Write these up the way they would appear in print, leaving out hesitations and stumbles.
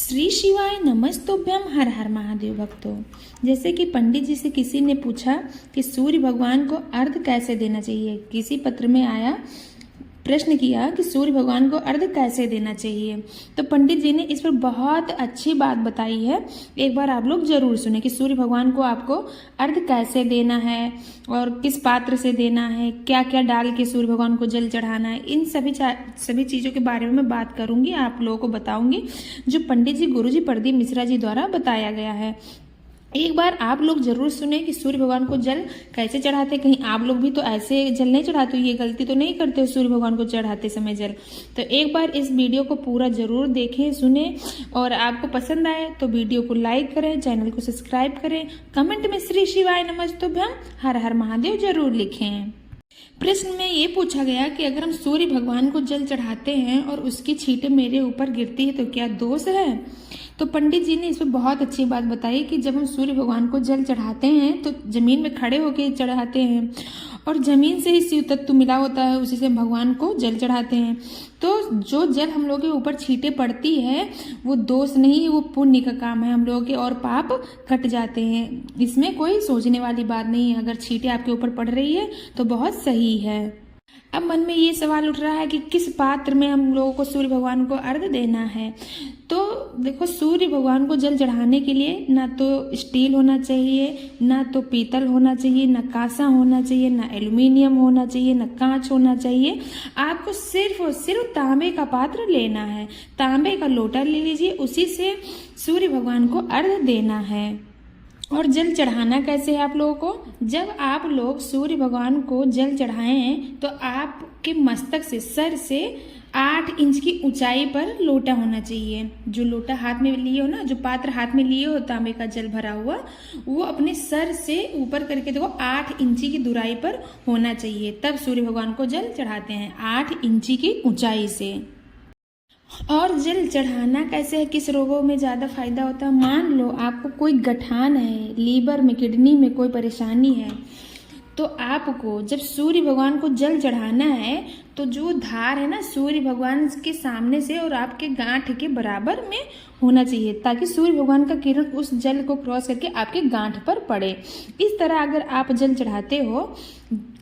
श्री शिवाय नमस्तुभ्यम। हर हर महादेव भक्तों। जैसे कि पंडित जी से किसी ने पूछा कि सूर्य भगवान को अर्घ कैसे देना चाहिए। किसी पत्र में आया, प्रश्न किया कि सूर्य भगवान को अर्घ कैसे देना चाहिए। तो पंडित जी ने इस पर बहुत अच्छी बात बताई है। एक बार आप लोग जरूर सुने कि सूर्य भगवान को आपको अर्घ कैसे देना है और किस पात्र से देना है, क्या क्या डाल के सूर्य भगवान को जल चढ़ाना है। इन सभी चीज़ों के बारे में मैं बात करूंगी, आप लोगों को बताऊंगी, जो पंडित जी गुरुजी प्रदीप मिश्रा जी द्वारा बताया गया है। एक बार आप लोग जरूर सुने कि सूर्य भगवान को जल कैसे चढ़ाते। कहीं आप लोग भी तो ऐसे जल नहीं चढ़ाते हो, ये गलती तो नहीं करते हो सूर्य भगवान को चढ़ाते समय जल। तो एक बार इस वीडियो को पूरा जरूर देखें, सुने, और आपको पसंद आए तो वीडियो को लाइक करें, चैनल को सब्सक्राइब करें, कमेंट में श्री शिवाय नमस्तुभ्यम हर हर महादेव जरूर लिखें। प्रश्न में ये पूछा गया कि अगर हम सूर्य भगवान को जल चढ़ाते हैं और उसकी छींटे मेरे ऊपर गिरती है तो क्या दोष है। तो पंडित जी ने इस पर बहुत अच्छी बात बताई कि जब हम सूर्य भगवान को जल चढ़ाते हैं तो जमीन में खड़े होकर चढ़ाते हैं और जमीन से ही शिव तत्व मिला होता है, उसी से भगवान को जल चढ़ाते हैं। तो जो जल हम लोगों के ऊपर छींटे पड़ती है वो दोष नहीं है, वो पुण्य का काम है हम लोगों के, और पाप कट जाते हैं। इसमें कोई सोचने वाली बात नहीं है। अगर छींटे आपके ऊपर पड़ रही है तो बहुत सही है। अब मन में ये सवाल उठ रहा है कि किस पात्र में हम लोगों को सूर्य भगवान को अर्घ देना है। तो देखो, सूर्य भगवान को जल चढ़ाने के लिए ना तो स्टील होना चाहिए, ना तो पीतल होना चाहिए, ना कांसा होना चाहिए, ना एल्युमिनियम होना चाहिए, ना कांच होना चाहिए। आपको सिर्फ और सिर्फ तांबे का पात्र लेना है। तांबे का लोटा ले लीजिए, उसी से सूर्य भगवान को अर्घ देना है। और जल चढ़ाना कैसे है आप लोगों को। जब आप लोग सूर्य भगवान को जल चढ़ाएं तो आपके मस्तक से, सर से 8 इंच की ऊंचाई पर लोटा होना चाहिए। जो लोटा हाथ में लिए हो ना, जो पात्र हाथ में लिए हो तांबे का जल भरा हुआ, वो अपने सर से ऊपर करके देखो 8 इंची की दूराई पर होना चाहिए। तब सूर्य भगवान को जल चढ़ाते हैं 8 इंची की ऊंचाई से। और जल चढ़ाना कैसे है, किस रोगों में ज़्यादा फायदा होता है। मान लो आपको कोई गठान है, लीवर में, किडनी में कोई परेशानी है, तो आपको जब सूर्य भगवान को जल चढ़ाना है तो जो धार है ना, सूर्य भगवान के सामने से और आपके गांठ के बराबर में होना चाहिए, ताकि सूर्य भगवान का किरण उस जल को क्रॉस करके आपके गांठ पर पड़े। इस तरह अगर आप जल चढ़ाते हो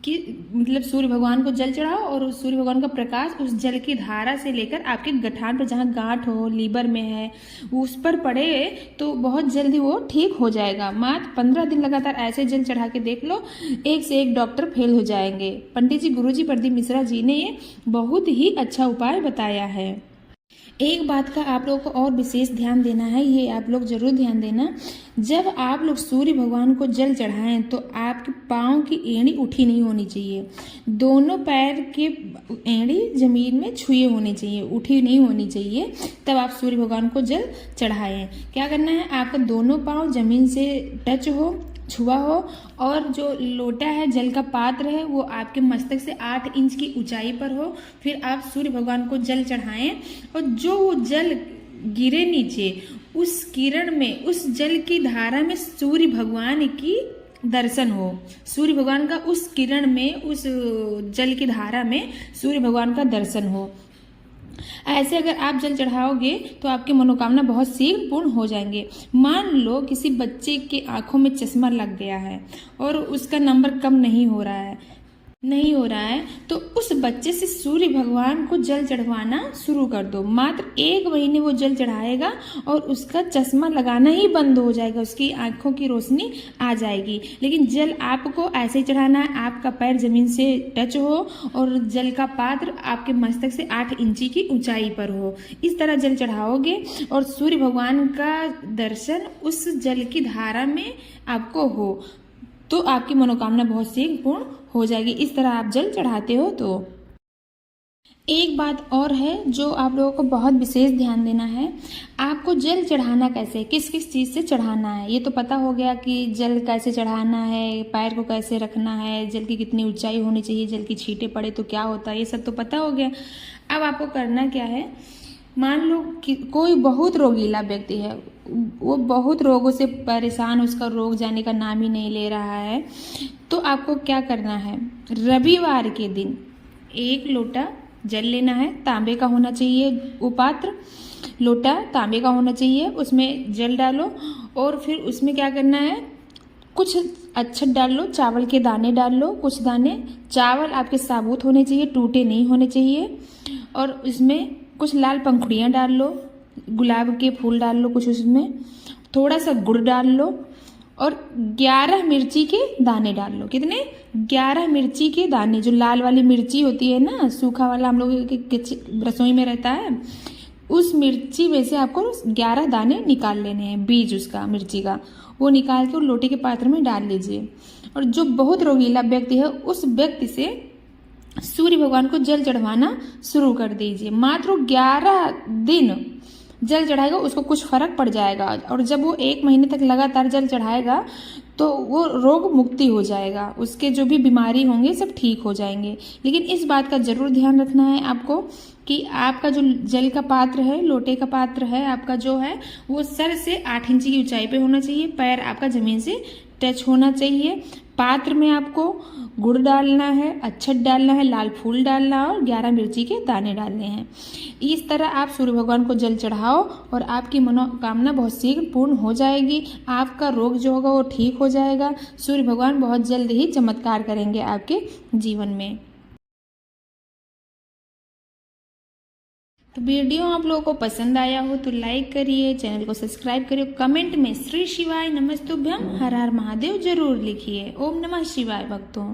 कि मतलब सूर्य भगवान को जल चढ़ाओ और उस सूर्य भगवान का प्रकाश उस जल की धारा से लेकर आपके गठान पर, जहाँ गांठ हो, लीवर में है, उस पर पड़े तो बहुत जल्दी वो ठीक हो जाएगा। मात्र 15 दिन लगातार ऐसे जल चढ़ा के देख लो, एक से एक डॉक्टर फेल हो जाएंगे। पंडित जी गुरुजी प्रदीप मिश्रा जी ने ये बहुत ही अच्छा उपाय बताया है। एक बात का आप लोगों को और विशेष ध्यान देना है, ये आप लोग जरूर ध्यान देना। जब आप लोग सूर्य भगवान को जल चढ़ाएं तो आपके पाँव की एड़ी उठी नहीं होनी चाहिए। दोनों पैर के एड़ी जमीन में छुए होने चाहिए, उठी नहीं होनी चाहिए। तब आप सूर्य भगवान को जल चढ़ाएं। क्या करना है, आपका दोनों पाँव जमीन से टच हो, छुआ हो, और जो लोटा है, जल का पात्र है, वो आपके मस्तक से 8 इंच की ऊंचाई पर हो। फिर आप सूर्य भगवान को जल चढ़ाएं और जो वो जल गिरे नीचे, उस किरण में, उस जल की धारा में सूर्य भगवान की दर्शन हो। सूर्य भगवान का उस किरण में, उस जल की धारा में सूर्य भगवान का दर्शन हो। ऐसे अगर आप जल चढ़ाओगे तो आपकी मनोकामना बहुत शीघ्र पूर्ण हो जाएंगे। मान लो किसी बच्चे के आंखों में चश्मा लग गया है और उसका नंबर कम नहीं हो रहा है, तो उस बच्चे से सूर्य भगवान को जल चढ़वाना शुरू कर दो। मात्र 1 महीने वो जल चढ़ाएगा और उसका चश्मा लगाना ही बंद हो जाएगा, उसकी आंखों की रोशनी आ जाएगी। लेकिन जल आपको ऐसे ही चढ़ाना है, आपका पैर जमीन से टच हो और जल का पात्र आपके मस्तक से 8 इंची की ऊंचाई पर हो। इस तरह जल चढ़ाओगे और सूर्य भगवान का दर्शन उस जल की धारा में आपको हो तो आपकी मनोकामना बहुत शीघ्र पूर्ण हो जाएगी। इस तरह आप जल चढ़ाते हो। तो एक बात और है जो आप लोगों को बहुत विशेष ध्यान देना है। आपको जल चढ़ाना कैसे, किस किस चीज़ से चढ़ाना है। ये तो पता हो गया कि जल कैसे चढ़ाना है, पैर को कैसे रखना है, जल की कितनी ऊंचाई होनी चाहिए, जल की छींटे पड़े तो क्या होता है, ये सब तो पता हो गया। अब आपको करना क्या है, मान लो कि कोई बहुत रोगीला व्यक्ति है, वो बहुत रोगों से परेशान, उसका रोग जाने का नाम ही नहीं ले रहा है, तो आपको क्या करना है, रविवार के दिन 1 लोटा जल लेना है, तांबे का होना चाहिए वो पात्र, लोटा तांबे का होना चाहिए, उसमें जल डालो और फिर उसमें क्या करना है, कुछ अक्षत डाल लो, चावल के दाने डाल लो, कुछ दाने। चावल आपके साबुत होने चाहिए, टूटे नहीं होने चाहिए। और इसमें कुछ लाल पंखुड़ियाँ डाल लो, गुलाब के फूल डाल लो कुछ उसमें, थोड़ा सा गुड़ डाल लो और 11 मिर्ची के दाने डाल लो। कितने? 11 मिर्ची के दाने, जो लाल वाली मिर्ची होती है ना, सूखा वाला हम लोग के रसोई में रहता है, उस मिर्ची में से आपको 11 दाने निकाल लेने हैं, बीज उसका मिर्ची का, वो निकाल के लोटे के पात्र में डाल लीजिए। और जो बहुत रोगीला व्यक्ति है उस व्यक्ति से सूर्य भगवान को जल चढ़वाना शुरू कर दीजिए। मात्र 11 दिन जल चढ़ाएगा, उसको कुछ फर्क पड़ जाएगा। और जब वो 1 महीने तक लगातार जल चढ़ाएगा तो वो रोग मुक्ति हो जाएगा, उसके जो भी बीमारी होंगे सब ठीक हो जाएंगे। लेकिन इस बात का जरूर ध्यान रखना है आपको कि आपका जो जल का पात्र है, लोटे का पात्र है आपका जो है, वो सर से 8 इंच की ऊंचाई पे होना चाहिए, पैर आपका जमीन से टच होना चाहिए। पात्र में आपको गुड़ डालना है, अक्षत डालना है, लाल फूल डालना है और 11 मिर्ची के दाने डालने हैं। इस तरह आप सूर्य भगवान को जल चढ़ाओ और आपकी मनोकामना बहुत शीघ्र पूर्ण हो जाएगी। आपका रोग जो होगा वो ठीक हो जाएगा। सूर्य भगवान बहुत जल्द ही चमत्कार करेंगे आपके जीवन में। तो वीडियो आप लोगों को पसंद आया हो तो लाइक करिए, चैनल को सब्सक्राइब करिए, कमेंट में श्री शिवाय नमस्तुभ्यम हर हर महादेव जरूर लिखिए। ओम नमः शिवाय भक्तों।